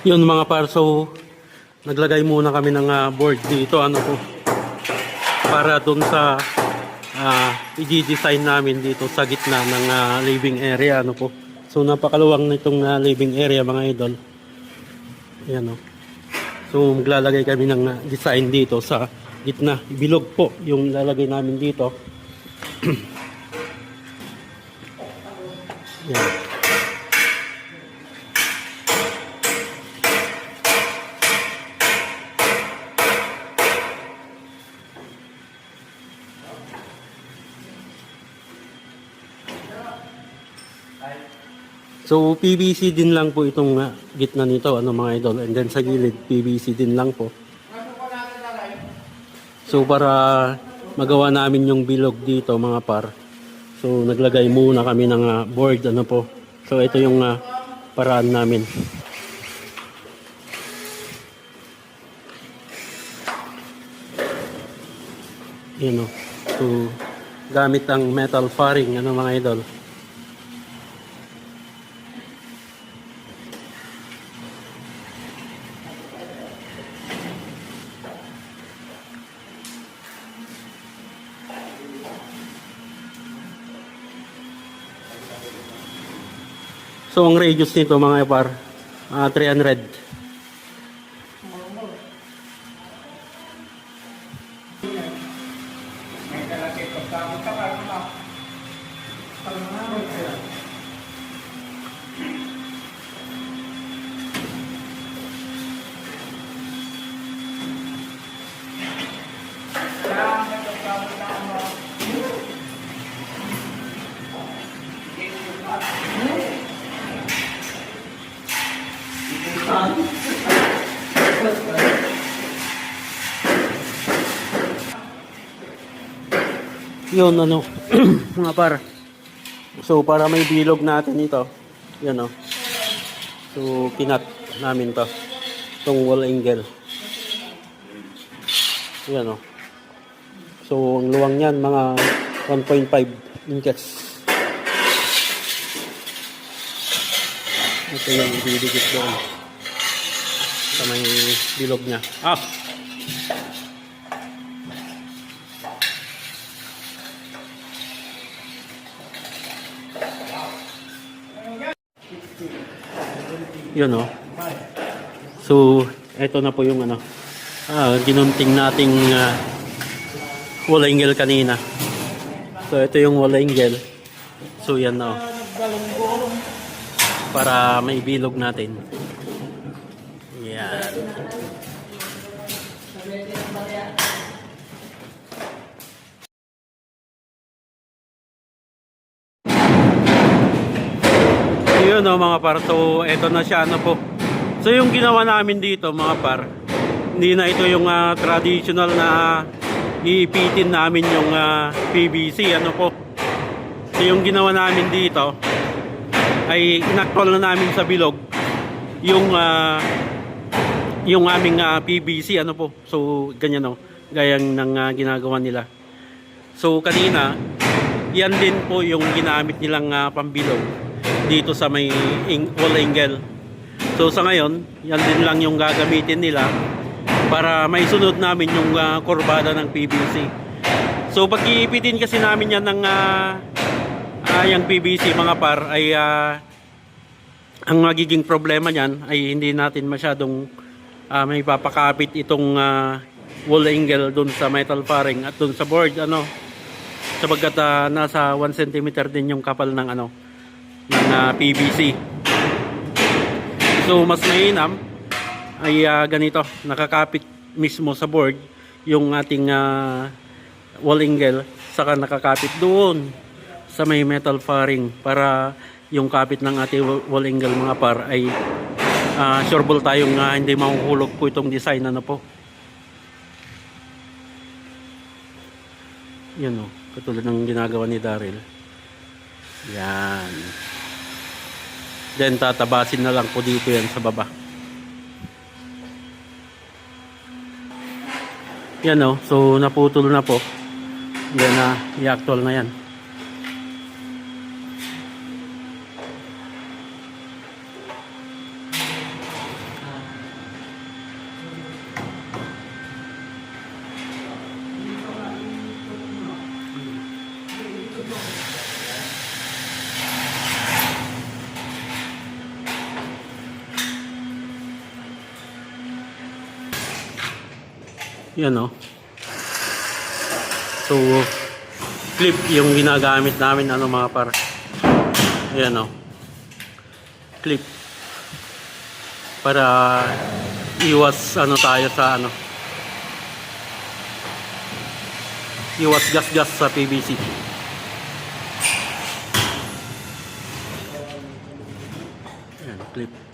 Yun mga par, so naglagay muna kami ng board dito ano po para dun sa i-design namin dito sa gitna ng living area ano po. So napakaluwang nitong living area mga idol. Ayan o. So maglalagay kami ng design dito sa gitna. Bilog po yung lalagay namin dito. Ayan. So PVC din lang po itong gitna nito ano mga idol, and then sa gilid PVC din lang po. So para magawa namin yung bilog dito mga par, so naglagay muna kami ng board ano po. So ito yung paraan namin. Yan o. So gamit ang metal faring ano mga idol. So ang radius nito mga par 300. Yun ano mga par. So para may bilog natin ito. Yan o. So pinat namin to. Itong wall angle. Yan o. So ang luwang niyan mga 1.5 inches. Ito yung didikit doon sa may bilog niya. Yun o. So ito na po yung ano ginunting nating wall angle kanina. So ito yung wall angle. So yan o. Para may bilog natin. Yan. Yun o mga par. So ito na siya ano po. So yung ginawa namin dito mga par, hindi na ito yung traditional na iipitin namin yung PVC ano po. So yung ginawa namin dito ay inaktol na namin sa bilog yung aming PVC ano po. So ganyan o, gayang ng ginagawa nila. So kanina yan din po yung ginamit nilang pambilog dito sa may wall angle. So sa ngayon yan din lang yung gagamitin nila para maisunod namin yung kurbada ng PVC. So pag iipitin kasi namin yan ng yung PVC mga par ay ang magiging problema niyan ay hindi natin masyadong may papakapit itong wall angle dun sa metal faring at dun sa board ano, sapagkat nasa 1 cm din yung kapal ng ano ng PVC. So mas mainam ay ganito, nakakapit mismo sa board yung ating wall angle, saka nakakapit doon sa may metal faring para yung kapit ng ating wall angle mga par ay sureball tayong hindi mahuhulog po itong design ano po. Yan o, katulad ng ginagawa ni Daryl. Yan. Then tatabasin na lang po dito yan sa baba. Yan o, so naputol na po. Yan i-actual na yan. Yan oh. So clip yung ginagamit namin ano mga par. Ayan oh. Clip. Para iwas ano tayo sa ano. Iwas gas-gas sa PVC. Ayan, clip.